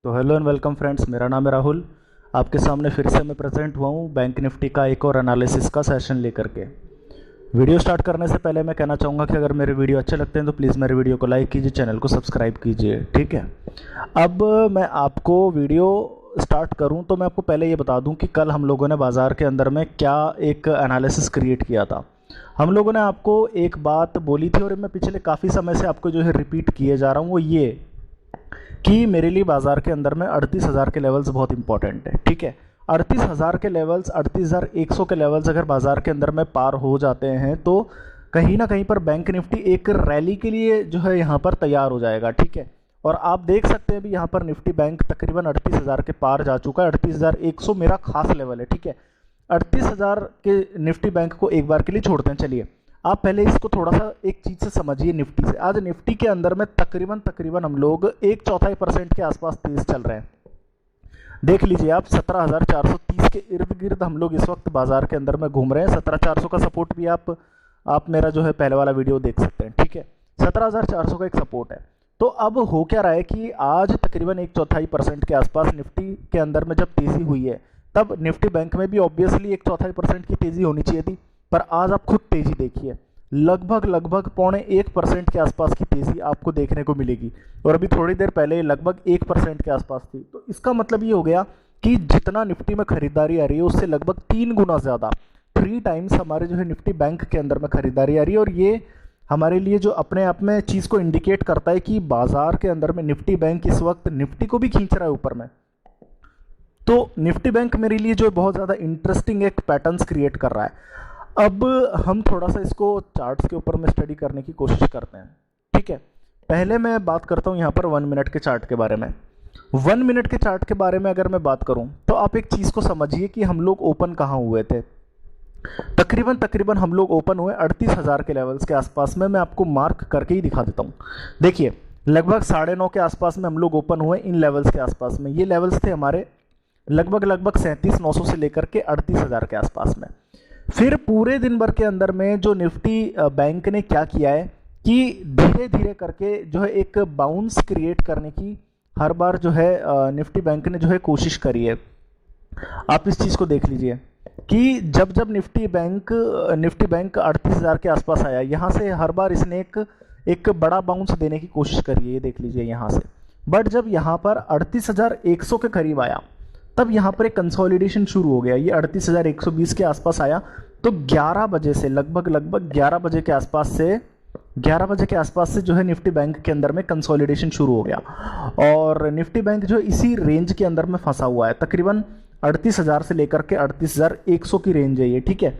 तो hello and welcome friends, मेरा नाम है राहुल। आपके सामने फिर से मैं प्रेजेंट हुआ हूँ बैंक निफ्टी का एक और एनालिसिस का सेशन लेकर के। वीडियो स्टार्ट करने से पहले मैं कहना चाहूँगा कि अगर मेरे वीडियो अच्छे लगते हैं तो प्लीज़ मेरे वीडियो को लाइक कीजिए, चैनल को सब्सक्राइब कीजिए, ठीक है। अब मैं आपको वीडियो स्टार्ट करूँ तो मैं आपको पहले ये बता दूँ कि कल हम लोगों ने बाज़ार के अंदर में क्या एक एनालिसिस क्रिएट किया था। हम लोगों ने आपको एक बात बोली थी और मैं पिछले काफ़ी समय से आपको जो है रिपीट किए जा रहा हूँ, वो ये कि मेरे लिए बाज़ार के अंदर में 38,000 के लेवल्स बहुत इंपॉर्टेंट है, ठीक है। 38,000 के लेवल्स, 38,100 के लेवल्स अगर बाज़ार के अंदर में पार हो जाते हैं तो कहीं ना कहीं पर बैंक निफ्टी एक रैली के लिए जो है यहाँ पर तैयार हो जाएगा, ठीक है। और आप देख सकते हैं भी यहाँ पर निफ्टी बैंक तकरीबन 38,000 के पार जा चुका है। 38,100 मेरा खास लेवल है, ठीक है। 38,000 के निफ्टी बैंक को एक बार के लिए छोड़ते हैं। चलिए आप पहले इसको थोड़ा सा एक चीज़ से समझिए। निफ्टी से आज निफ्टी के अंदर में तकरीबन हम लोग 1/4% के आसपास तेज चल रहे हैं। देख लीजिए आप 17,430 के इर्द गिर्द हम लोग इस वक्त बाजार के अंदर में घूम रहे हैं। 17,400 का सपोर्ट भी आप मेरा जो है पहले वाला वीडियो देख सकते हैं, ठीक है। 17,400 का एक सपोर्ट है। तो अब हो क्या रहा है कि आज तकरीबन 1/4% के आसपास निफ्टी के अंदर में जब तेजी हुई है तब निफ्टी बैंक में भी ऑब्वियसली 1/4% की तेजी होनी चाहिए थी, पर आज आप खुद तेजी देखिए, लगभग 0.1% के आसपास की तेजी आपको देखने को मिलेगी। और अभी थोड़ी देर पहले लगभग 1% के आसपास थी। तो इसका मतलब ये हो गया कि जितना निफ्टी में खरीदारी आ रही है उससे लगभग 3 गुना ज़्यादा, 3 टाइम्स हमारे जो है निफ्टी बैंक के अंदर में खरीदारी आ रही है। और ये हमारे लिए जो अपने आप में चीज़ को इंडिकेट करता है कि बाजार के अंदर में निफ्टी बैंक इस वक्त निफ्टी को भी खींच रहा है ऊपर में। तो निफ्टी बैंक मेरे लिए जो बहुत ज़्यादा इंटरेस्टिंग एक पैटर्न्स क्रिएट कर रहा है। अब हम थोड़ा सा इसको चार्ट्स के ऊपर में स्टडी करने की कोशिश करते हैं, ठीक है। पहले मैं बात करता हूँ यहाँ पर 1 मिनट के चार्ट के बारे में। 1 मिनट के चार्ट के बारे में अगर मैं बात करूँ तो आप एक चीज़ को समझिए कि हम लोग ओपन कहाँ हुए थे। तकरीबन हम लोग ओपन हुए 38,000 के लेवल्स के आसपास में। मैं आपको मार्क करके ही दिखा देता हूँ। देखिए लगभग 9:30 के आसपास में हम लोग ओपन हुए इन लेवल्स के आसपास में। ये लेवल्स थे हमारे लगभग 37,900 से लेकर के 38,000 के आसपास में। फिर पूरे दिन भर के अंदर में जो निफ्टी बैंक ने क्या किया है कि धीरे धीरे करके जो है एक बाउंस क्रिएट करने की हर बार जो है निफ्टी बैंक ने जो है कोशिश करी है। आप इस चीज़ को देख लीजिए कि जब निफ्टी बैंक 38,000 के आसपास आया, यहाँ से हर बार इसने एक बड़ा बाउंस देने की कोशिश करी है। ये देख लीजिए यहाँ से। बट जब यहाँ पर 38,100 के करीब आया तब यहाँ पर एक कंसोलिडेशन शुरू हो गया। ये 38,120 के आसपास आया तो 11 बजे से लगभग 11 बजे के आसपास से जो है निफ्टी बैंक के अंदर में कंसोलिडेशन शुरू हो गया। और निफ्टी बैंक जो इसी रेंज के अंदर में फंसा हुआ है। तकरीबन 38,000 से लेकर के 38,100 की रेंज है ये, ठीक है।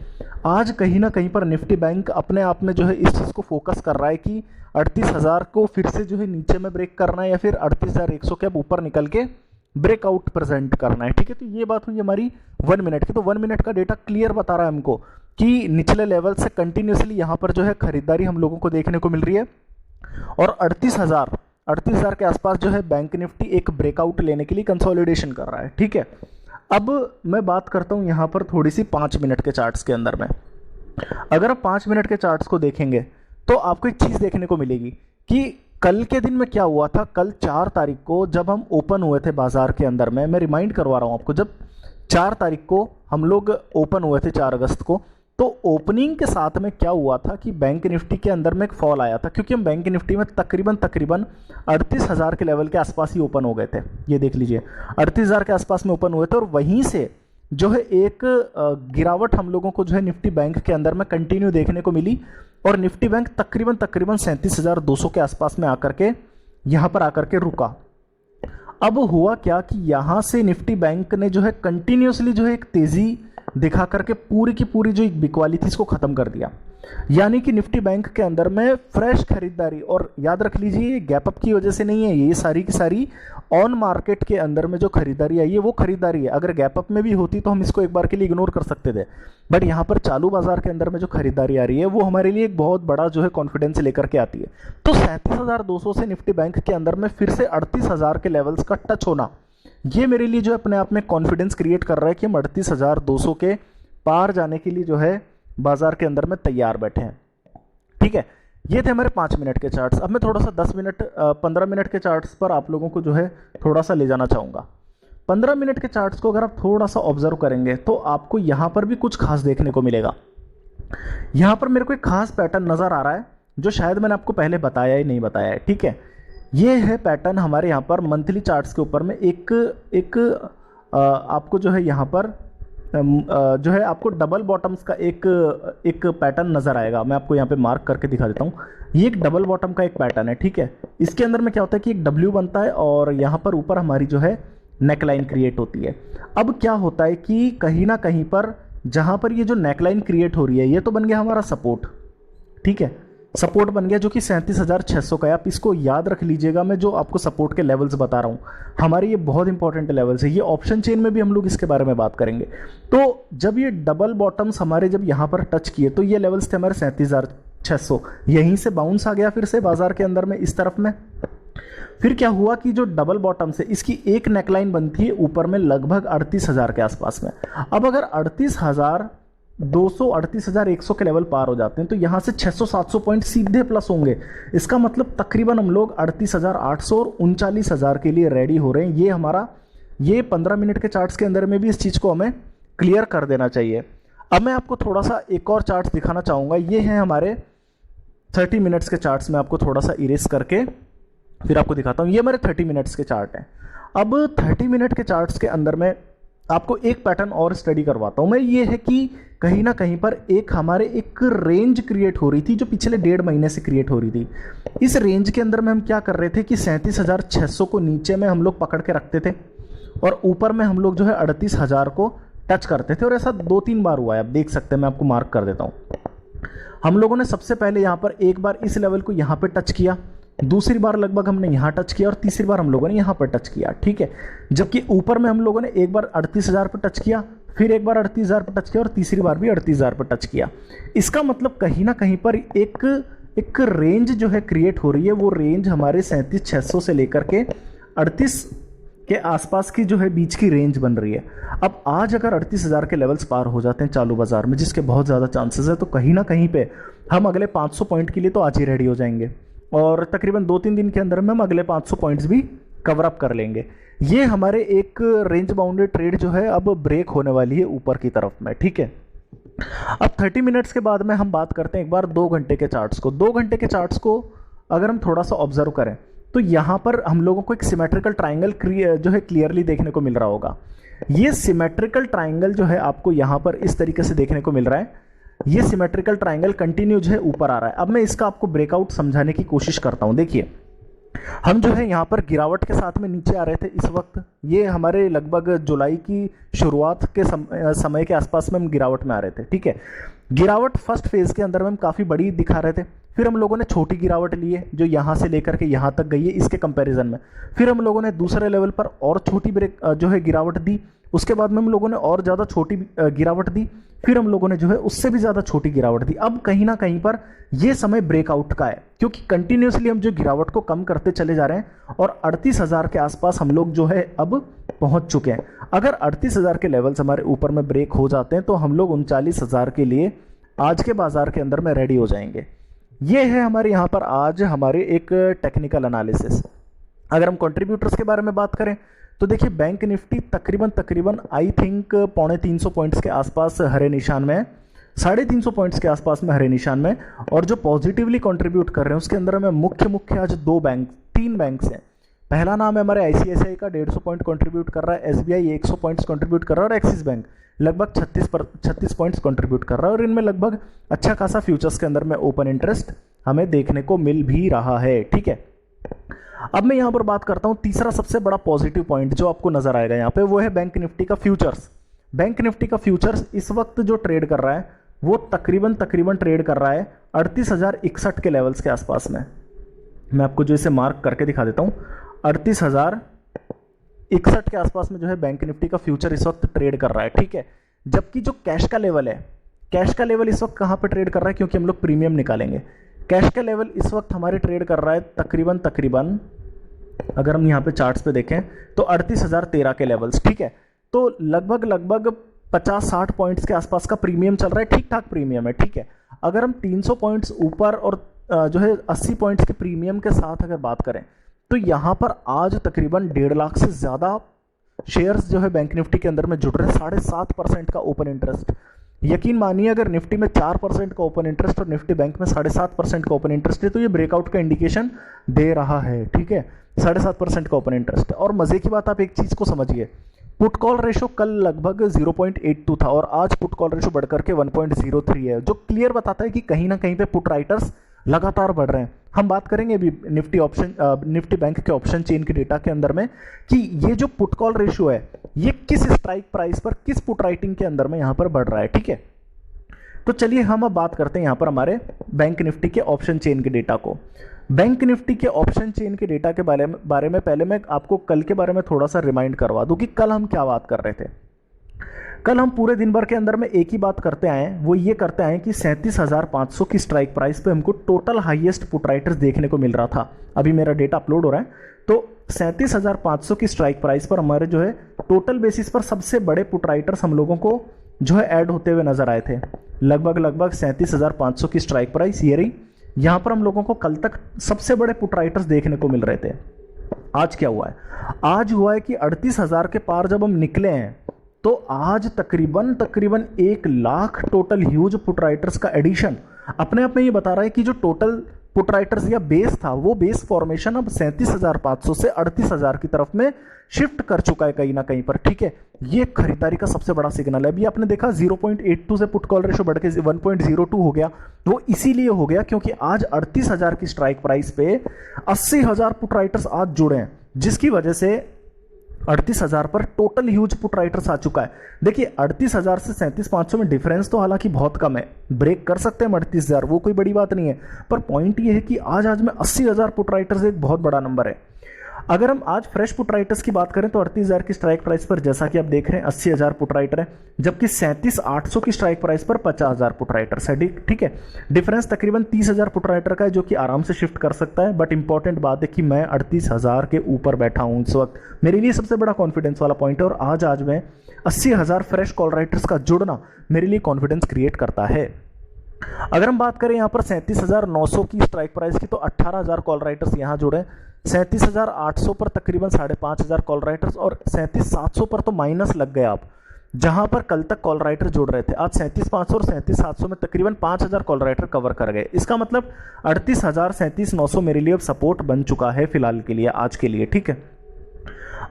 आज कहीं ना कहीं पर निफ्टी बैंक अपने आप में जो है इस चीज़ को फोकस कर रहा है कि 38,000 को फिर से जो है नीचे में ब्रेक करना है या फिर 38,100 के अब ऊपर निकल के ब्रेकआउट प्रेजेंट करना है, ठीक है। तो ये बात हुई हमारी 1 मिनट की। तो 1 मिनट का डेटा क्लियर बता रहा है हमको कि निचले लेवल से कंटिन्यूसली यहाँ पर जो है खरीदारी हम लोगों को देखने को मिल रही है। और 38,000 के आसपास जो है बैंक निफ्टी एक ब्रेकआउट लेने के लिए कंसोलिडेशन कर रहा है, ठीक है। अब मैं बात करता हूँ यहाँ पर थोड़ी सी 5 मिनट के चार्ट्स के अंदर में। अगर आप 5 मिनट के चार्ट्स को देखेंगे तो आपको एक चीज़ देखने को मिलेगी कि कल के दिन में क्या हुआ था। कल 4 तारीख को जब हम ओपन हुए थे बाजार के अंदर में, मैं रिमाइंड करवा रहा हूँ आपको, जब 4 तारीख को हम लोग ओपन हुए थे 4 अगस्त को, तो ओपनिंग के साथ में क्या हुआ था कि बैंक निफ्टी के अंदर में एक फॉल आया था, क्योंकि हम बैंक निफ्टी में तकरीबन 38,000 के लेवल के आसपास ही ओपन हो गए थे। ये देख लीजिए 38,000 के आसपास में ओपन हुए थे और वहीं से जो है एक गिरावट हम लोगों को जो है निफ्टी बैंक के अंदर में कंटिन्यू देखने को मिली। और निफ्टी बैंक तकरीबन 37,200 के आसपास में आकर के यहाँ पर आकर के रुका। अब हुआ क्या कि यहाँ से निफ्टी बैंक ने जो है कंटिन्यूसली जो है एक तेजी दिखा करके पूरी की पूरी जो एक बिकवाली थी इसको खत्म कर दिया। यानी कि निफ्टी बैंक के अंदर में फ्रेश खरीदारी, और याद रख लीजिए ये गैप अप की वजह से नहीं है, ये सारी की सारी ऑन मार्केट के अंदर में जो खरीदारी आई है वो खरीदारी है। अगर गैप अप में भी होती तो हम इसको एक बार के लिए इग्नोर कर सकते थे, बट यहाँ पर चालू बाजार के अंदर में जो खरीदारी आ रही है वो हमारे लिए एक बहुत बड़ा जो है कॉन्फिडेंस लेकर के आती है। तो 37,200 से निफ्टी बैंक के अंदर में फिर से 38,000 के लेवल्स का टच होना, ये मेरे लिए जो है अपने आप में कॉन्फिडेंस क्रिएट कर रहा है कि हम 38,200 के पार जाने के लिए जो है बाजार के अंदर में तैयार बैठे हैं, ठीक है। ये थे हमारे 5 मिनट के चार्ट्स। अब मैं थोड़ा सा 15 मिनट के चार्ट्स पर आप लोगों को जो है थोड़ा सा ले जाना चाहूँगा। 15 मिनट के चार्ट्स को अगर आप थोड़ा सा ऑब्जर्व करेंगे तो आपको यहाँ पर भी कुछ खास देखने को मिलेगा। यहाँ पर मेरे को एक खास पैटर्न नज़र आ रहा है जो शायद मैंने आपको पहले बताया ही नहीं बताया है, ठीक है। ये है पैटर्न हमारे यहाँ पर मंथली चार्ट्स के ऊपर में एक आपको जो है यहाँ पर जो है आपको डबल बॉटम्स का एक पैटर्न नज़र आएगा। मैं आपको यहाँ पे मार्क करके दिखा देता हूँ। ये एक डबल बॉटम का एक पैटर्न है, ठीक है। इसके अंदर में क्या होता है कि एक डब्ल्यू बनता है और यहाँ पर ऊपर हमारी जो है नेकलाइन क्रिएट होती है। अब क्या होता है कि कहीं ना कहीं पर जहाँ पर ये जो नेकलाइन क्रिएट हो रही है, ये तो बन गया हमारा सपोर्ट, ठीक है। सपोर्ट बन गया जो कि 37,600 का है। आप इसको याद रख लीजिएगा, मैं जो आपको सपोर्ट के लेवल्स बता रहा हूँ हमारे ये बहुत इंपॉर्टेंट लेवल्स है। ये ऑप्शन चेन में भी हम लोग इसके बारे में बात करेंगे। तो जब ये डबल बॉटम्स हमारे जब यहाँ पर टच किए तो ये लेवल्स थे हमारे 37,600। यहीं से बाउंस आ गया फिर से बाजार के अंदर में इस तरफ में। फिर क्या हुआ कि जो डबल बॉटम से इसकी एक नेकलाइन बनती है ऊपर में लगभग 38,000 के आसपास में। अब अगर 38,200 38,100 के लेवल पार हो जाते हैं तो यहाँ से 600-700 पॉइंट सीधे प्लस होंगे। इसका मतलब तकरीबन हम लोग 38,800 और 39,000 के लिए रेडी हो रहे हैं। ये हमारा ये 15 मिनट के चार्ट्स के अंदर में भी इस चीज़ को हमें क्लियर कर देना चाहिए। अब मैं आपको थोड़ा सा एक और चार्ट्स दिखाना चाहूँगा। ये हैं हमारे 30 मिनट्स के चार्ट्स। में आपको थोड़ा सा इरेज करके फिर आपको दिखाता हूँ। ये हमारे 30 मिनट्स के चार्ट हैं। अब 30 मिनट के चार्ट्स के अंदर में आपको एक पैटर्न और स्टडी करवाता हूँ मैं। ये है कि कहीं ना कहीं पर हमारे एक रेंज क्रिएट हो रही थी जो पिछले 1.5 महीने से क्रिएट हो रही थी। इस रेंज के अंदर में हम क्या कर रहे थे कि 37,600 को नीचे में हम लोग पकड़ के रखते थे और ऊपर में हम लोग जो है 38,000 को टच करते थे। और ऐसा 2-3 बार हुआ है, आप देख सकते हैं। मैं आपको मार्क कर देता हूँ। हम लोगों ने सबसे पहले यहाँ पर एक बार इस लेवल को यहाँ पर टच किया, दूसरी बार लगभग हमने यहाँ टच किया और तीसरी बार हम लोगों ने यहाँ पर टच किया, ठीक है। जबकि ऊपर में हम लोगों ने एक बार 38,000 पर टच किया, फिर एक बार 38,000 पर टच किया और तीसरी बार भी 38,000 पर टच किया। इसका मतलब कहीं ना कहीं पर एक रेंज जो है क्रिएट हो रही है। वो रेंज हमारे 37,600 से लेकर के 38 के आसपास की जो है बीच की रेंज बन रही है। अब आज अगर 38,000 के लेवल्स पार हो जाते हैं चालू बाजार में, जिसके बहुत ज़्यादा चांसेस है, तो कहीं ना कहीं पे हम अगले 500 पॉइंट के लिए तो आज ही रेडी हो जाएंगे और तकरीबन 2-3 दिन के अंदर में हम अगले 500 पॉइंट्स भी कवर अप कर लेंगे। ये हमारे एक रेंज बाउंडेड ट्रेड जो है अब ब्रेक होने वाली है ऊपर की तरफ में, ठीक है। अब 30 मिनट्स के बाद में हम बात करते हैं एक बार 2 घंटे के चार्ट्स को। 2 घंटे के चार्ट्स को अगर हम थोड़ा सा ऑब्जर्व करें तो यहाँ पर हम लोगों को एक सिमेट्रिकल ट्राइंगल जो है क्लियरली देखने को मिल रहा होगा। ये सिमेट्रिकल ट्राइंगल जो है आपको यहाँ पर इस तरीके से देखने को मिल रहा है। ये सिमेट्रिकल ट्राइंगल कंटिन्यू जो है ऊपर आ रहा है। अब मैं इसका आपको ब्रेकआउट समझाने की कोशिश करता हूं। देखिए, हम जो है यहाँ पर गिरावट के साथ में नीचे आ रहे थे इस वक्त। ये हमारे लगभग जुलाई की शुरुआत के समय के आसपास में हम गिरावट में आ रहे थे, ठीक है। गिरावट फर्स्ट फेज के अंदर में हम काफ़ी बड़ी दिखा रहे थे। फिर हम लोगों ने छोटी गिरावट ली है जो यहाँ से लेकर के यहाँ तक गई है इसके कंपैरिजन में। फिर हम लोगों ने दूसरे लेवल पर और छोटी जो है गिरावट दी। उसके बाद में हम लोगों ने और ज़्यादा छोटी गिरावट दी। फिर हम लोगों ने जो है उससे भी ज़्यादा छोटी गिरावट दी। अब कहीं ना कहीं पर यह समय ब्रेकआउट का है, क्योंकि कंटिन्यूसली हम जो गिरावट को कम करते चले जा रहे हैं और 38,000 के आसपास हम लोग जो है अब पहुंच चुके हैं। अगर 38,000 के लेवल्स हमारे ऊपर में ब्रेक हो जाते हैं तो हम लोग 39,000 के लिए आज के बाजार के अंदर में रेडी हो जाएंगे। ये है हमारे यहाँ पर आज हमारे एक टेक्निकल एनालिसिस। अगर हम कंट्रीब्यूटर्स के बारे में बात करें तो देखिए, बैंक निफ्टी तकरीबन आई थिंक 350 पॉइंट्स के आसपास हरे निशान में है, 350 पॉइंट्स के आसपास में हरे निशान में। और जो पॉजिटिवली कंट्रीब्यूट कर रहे हैं उसके अंदर में मुख्य आज 3 बैंक्स हैं। पहला नाम है हमारे आईसीआईसीआई का 150 पॉइंट कंट्रीब्यूट कर रहा है, एसबीआई 100 पॉइंट्स कंट्रीब्यूट कर रहा है और एक्सिस बैंक लगभग 36 पॉइंट्स कंट्रीब्यूट कर रहा है। और इनमें लगभग अच्छा खासा फ्यूचर्स के अंदर में ओपन इंटरेस्ट हमें देखने को मिल भी रहा है, ठीक है। अब मैं यहां पर बात करता हूं तीसरा सबसे बड़ा पॉजिटिव पॉइंट जो आपको नजर आएगा यहां पे, वो है बैंक निफ्टी का फ्यूचर्स। बैंक निफ्टी का फ्यूचर्स इस वक्त जो ट्रेड कर रहा है वो तकरीबन ट्रेड कर रहा है 38,061 के लेवल्स के आसपास में। मैं आपको जो इसे मार्क करके दिखा देता हूं, 38,061 के आसपास में जो है बैंक निफ्टी का फ्यूचर इस वक्त ट्रेड कर रहा है, ठीक है। जबकि जो कैश का लेवल है, कैश का लेवल इस वक्त कहां पर ट्रेड कर रहा है, क्योंकि हम लोग प्रीमियम निकालेंगे। कैश का लेवल इस वक्त हमारे ट्रेड कर रहा है तकरीबन अगर हम यहाँ पे चार्ट्स पे देखें तो 38,013 के लेवल्स, ठीक है। तो लगभग 50-60 पॉइंट्स के आसपास का प्रीमियम चल रहा है, ठीक ठाक प्रीमियम है, ठीक है। अगर हम 300 पॉइंट्स ऊपर और जो है 80 पॉइंट्स के प्रीमियम के साथ अगर बात करें तो यहाँ पर आज तकरीबन 1.5 लाख से ज़्यादा शेयर्स जो है बैंक निफ्टी के अंदर में जुड़ रहे हैं। 7.5% का ओपन इंटरेस्ट, यकीन मानिए अगर निफ्टी में 4% का ओपन इंटरेस्ट और निफ्टी बैंक में 7.5% का ओपन इंटरेस्ट है तो ये ब्रेकआउट का इंडिकेशन दे रहा है। ठीक है, 7.5% का ओपन इंटरेस्ट। और मजे की बात, आप एक चीज को समझिए, पुट कॉल रेशो कल लगभग 0.82 था और आज पुट कॉल रेशो बढ़कर के 1.03 है, जो क्लियर बताता है कि कहीं ना कहीं पे पुट राइटर्स लगातार बढ़ रहे हैं। हम बात करेंगे अभी निफ्टी बैंक के ऑप्शन चेन के डेटा के अंदर में कि ये जो पुट कॉल रेशियो है ये किस स्ट्राइक प्राइस पर, किस पुट राइटिंग के अंदर में यहां पर बढ़ रहा है। ठीक है, तो चलिए हम अब बात करते हैं यहां पर हमारे बैंक निफ्टी के ऑप्शन चेन के डेटा को। बैंक निफ्टी के ऑप्शन चेन के डेटा के बारे में पहले मैं आपको कल के बारे में थोड़ा सा रिमाइंड करवा दूं कि कल हम क्या बात कर रहे थे। कल हम पूरे दिन भर के अंदर में एक ही बात करते आए, वो ये करते आए कि 37,500 की स्ट्राइक प्राइस पे हमको टोटल हाईएस्ट पुट राइटर्स देखने को मिल रहा था। अभी मेरा डेटा अपलोड हो रहा है, तो 37,500 की स्ट्राइक प्राइस पर हमारे जो है टोटल बेसिस पर सबसे बड़े पुट राइटर्स हम लोगों को जो है ऐड होते हुए नजर आए थे। लगभग 37,500 की स्ट्राइक प्राइस ये रही। यहां पर हम लोगों को कल तक सबसे बड़े पुट राइटर्स देखने को मिल रहे थे। आज क्या हुआ है? आज हुआ है कि 38,000 के पार जब हम निकले हैं तो आज तकरीबन 1 lakh total huge put writers का एडिशन अपने आप में ये बता रहा है कि जो टोटल पुट राइटर्स या बेस था वो बेस फॉर्मेशन अब 37,500 से 38,000 की तरफ में शिफ्ट कर चुका है कहीं ना कहीं पर। ठीक है, ये खरीदारी का सबसे बड़ा सिग्नल है। अभी आपने देखा 0.82 से पुट कॉल रेशो बढ़ के 1.02 हो गया। वो इसीलिए हो गया क्योंकि आज 38,000 की स्ट्राइक प्राइस पे 80,000 पुट राइटर्स आज जुड़े हैं, जिसकी वजह से 38,000 पर टोटल ह्यूज पुट राइटर्स आ चुका है। देखिए 38,000 से 37,500 में डिफरेंस तो हालांकि बहुत कम है, ब्रेक कर सकते हैं हम 38,000, वो कोई बड़ी बात नहीं है, पर पॉइंट ये है कि आज में 80,000 पुट राइटर्स एक बहुत बड़ा नंबर है। अगर हम आज फ्रेश पुट राइटर्स की बात करें तो 38,000 की स्ट्राइक प्राइस पर जैसा कि आप देख रहे हैं 80,000 पुट राइटर है, जबकि 37,800 की स्ट्राइक प्राइस पर 50,000 पुट राइटर्स है। ठीक है, डिफरेंस तकरीबन 30,000 पुट राइटर का है, जो कि आराम से शिफ्ट कर सकता है। बट इंपॉर्टेंट बात है कि मैं 38,000 के ऊपर बैठा हूं इस वक्त, मेरे लिए सबसे बड़ा कॉन्फिडेंस वाला पॉइंट है। और आज में 80,000 फ्रेश कॉल राइटर्स का जुड़ना मेरे लिए कॉन्फिडेंस क्रिएट करता है। अगर हम बात करें यहां पर 37,900 की स्ट्राइक प्राइस की तो 18,000 कॉल राइटर्स यहां जुड़े। 37,800 पर तकरीबन 5,500 कॉल राइटर्स और 37,700 पर तो माइनस लग गए आप, जहां पर कल तक कॉल राइटर जुड़ रहे थे। आज 37,500 और 37,700 में तकरीबन 5,000 कॉल राइटर कवर कर गए। इसका मतलब 38,000 37,900 मेरे लिए अब सपोर्ट बन चुका है फिलहाल के लिए, आज के लिए। ठीक है,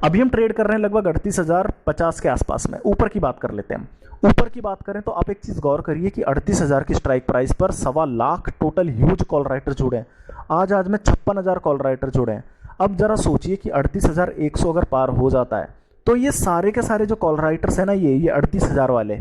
अभी हम ट्रेड कर रहे हैं लगभग 38,050 के आसपास में। ऊपर की बात कर लेते हैं। ऊपर की बात करें तो आप एक चीज गौर करिए कि 38,000 की स्ट्राइक प्राइस पर 1.25 lakh total huge call writer जुड़े हैं। आज में 56,000 कॉल राइटर जुड़े हैं। अब जरा सोचिए कि 38,100 अगर पार हो जाता है तो ये सारे के सारे जो कॉल राइटर्स है ना, ये 38,000 वाले,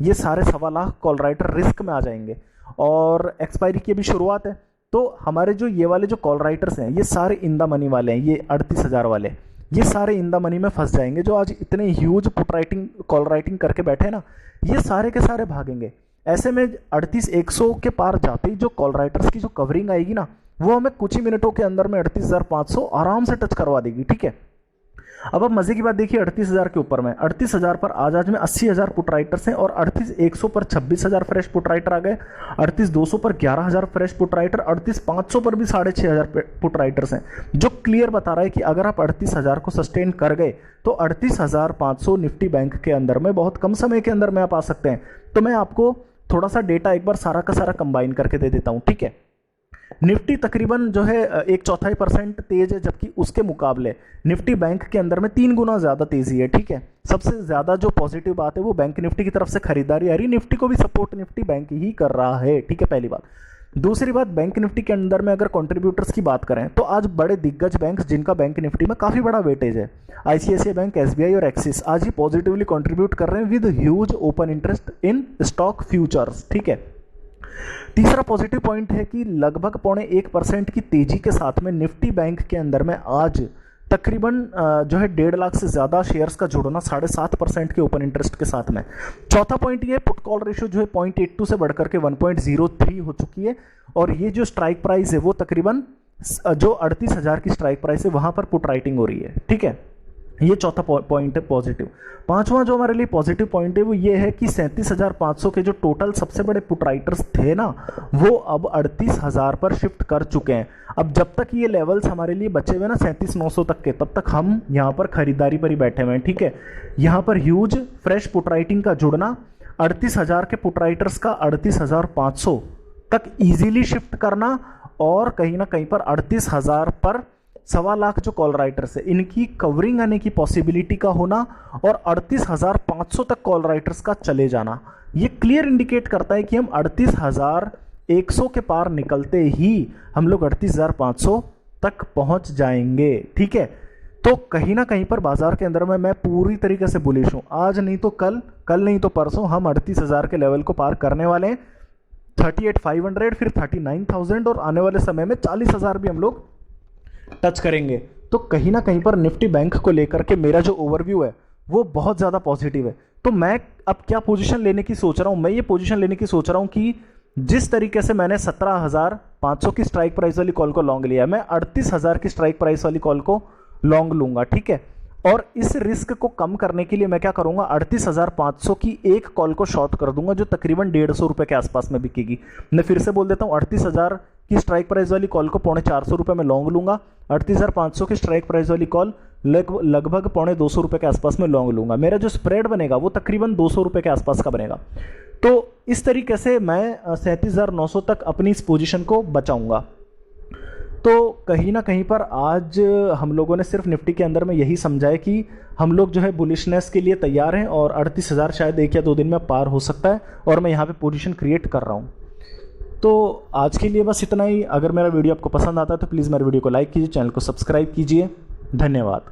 ये सारे 1.25 लाख कॉल राइटर रिस्क में आ जाएंगे। और एक्सपायरी की अभी शुरुआत है, तो हमारे जो ये वाले जो कॉल राइटर्स हैं ये सारे इन द मनी वाले हैं। ये 38,000 वाले ये सारे इन द मनी में फंस जाएंगे। जो आज इतने huge put writing call writing करके बैठे ना, ये सारे के सारे भागेंगे। ऐसे में 38,100 के पार जाते ही जो कॉल राइटर्स की जो कवरिंग आएगी ना, वो हमें कुछ ही मिनटों के अंदर में 38,500 आराम से टच करवा देगी। ठीक है, अब मजे की बात देखिए 38,000 के ऊपर में 38,000 पर आज में 80,000 पुट राइटर्स हैं और 38,100 पर 26,000 फ्रेश पुट राइटर आ गए। 38,200 पर 11,000 फ्रेश पुट राइटर, 38,500 पर भी 6,500 पुट राइटर्स हैं, जो क्लियर बता रहा है कि अगर आप 38,000 को सस्टेन कर गए तो 38,500 निफ्टी बैंक के अंदर में बहुत कम समय के अंदर में आप आ सकते हैं। तो मैं आपको थोड़ा सा डेटा एक बार सारा का सारा कंबाइन करके दे देता हूं। ठीक है, निफ्टी तकरीबन जो है 1/4% तेज है, जबकि उसके मुकाबले निफ्टी बैंक के अंदर में 3 गुना ज्यादा तेजी है। ठीक है, सबसे ज्यादा जो पॉजिटिव बात है वो बैंक निफ्टी की तरफ से खरीदारी आ रही, निफ्टी को भी सपोर्ट निफ्टी बैंक ही कर रहा है। ठीक है, पहली बात। दूसरी बात, बैंक निफ्टी के अंदर में अगर कंट्रीब्यूटर्स की बात करें तो आज बड़े दिग्गज बैंक जिनका बैंक निफ्टी में काफी बड़ा वेटेज है, आईसीआईसीआई बैंक, एसबीआई और एक्सिस, आज ही पॉजिटिवली कंट्रीब्यूट कर रहे हैं with huge open interest in stock futures. ठीक है, तीसरा पॉजिटिव पॉइंट है कि लगभग 0.25% की तेजी के साथ में निफ्टी बैंक के अंदर में आज तकरीबन जो है 1.5 लाख से ज्यादा शेयर्स का जुड़ना 7.5% के ओपन इंटरेस्ट के साथ में। चौथा पॉइंट ये, पुट कॉल रेशियो जो है 0.82 से बढ़कर के 1.03 हो चुकी है। और ये जो स्ट्राइक प्राइस है वो तकरीबन जो 38,000 की स्ट्राइक प्राइस है वहां पर पुट राइटिंग हो रही है। ठीक है, ये चौथा पॉइंट है पॉजिटिव। पांचवा जो हमारे लिए पॉजिटिव पॉइंट है वो ये है कि 37,500 के जो टोटल सबसे बड़े पुट राइटर्स थे ना, वो अब 38,000 पर शिफ्ट कर चुके हैं। अब जब तक ये लेवल्स हमारे लिए बचे हुए ना 37,900 तक के, तब तक हम यहाँ पर खरीदारी पर ही बैठे हुए हैं, ठीक है। यहाँ पर ह्यूज फ्रेश पुट राइटिंग का जुड़ना, 38,000 के पुट राइटर्स का 38,500 तक इजीली शिफ्ट करना, और कहीं ना कहीं पर 38,000 पर 1.25 लाख जो कॉल राइटर्स है इनकी कवरिंग आने की पॉसिबिलिटी का होना, और 38,500 तक कॉल राइटर्स का चले जाना, ये क्लियर इंडिकेट करता है कि हम 38,100 के पार निकलते ही हम लोग 38,500 तक पहुंच जाएंगे, ठीक है। तो कहीं ना कहीं पर बाजार के अंदर में मैं पूरी तरीके से बुलिश हूं। आज नहीं तो कल, कल नहीं तो परसों हम 38,000 के लेवल को पार करने वाले हैं। 38,500, फिर 39,000, और आने वाले समय में 40,000 भी हम लोग टच करेंगे। तो कहीं ना कहीं पर निफ्टी बैंक को लेकर के मेरा जो ओवरव्यू है वो बहुत ज़्यादा पॉजिटिव है। तो मैं अब क्या पोजीशन लेने की सोच रहा हूँ, मैं ये पोजीशन लेने की सोच रहा हूँ कि जिस तरीके से मैंने 17,500 की स्ट्राइक प्राइस वाली कॉल को लॉन्ग लिया, मैं 38,000 की स्ट्राइक प्राइस वाली कॉल को लॉन्ग लूंगा, ठीक है। और इस रिस्क को कम करने के लिए मैं क्या करूंगा, 38,500 की एक कॉल को शॉर्ट कर दूंगा जो तकरीबन 150 रुपए के आसपास में बिकेगी। मैं फिर से बोल देता हूं, 38,000 की स्ट्राइक प्राइस वाली कॉल को 450 रुपए में लॉन्ग लूंगा, 38,500 की स्ट्राइक प्राइस वाली कॉल लगभग 250 रुपए के आसपास में लॉन्ग लूंगा। मेरा जो स्प्रेड बनेगा वो तकरीबन 200 रुपए के आसपास का बनेगा। तो इस तरीके से मैं 37,900 तक अपनी इस पोजीशन को बचाऊंगा। तो कहीं ना कहीं पर आज हम लोगों ने सिर्फ निफ्टी के अंदर में यही समझा है कि हम लोग जो है बुलिशनेस के लिए तैयार हैं, और 38,000 शायद 1 या 2 दिन में पार हो सकता है, और मैं यहाँ पे पोजीशन क्रिएट कर रहा हूँ। तो आज के लिए बस इतना ही। अगर मेरा वीडियो आपको पसंद आता है तो प्लीज़ मेरे वीडियो को लाइक कीजिए, चैनल को सब्सक्राइब कीजिए। धन्यवाद।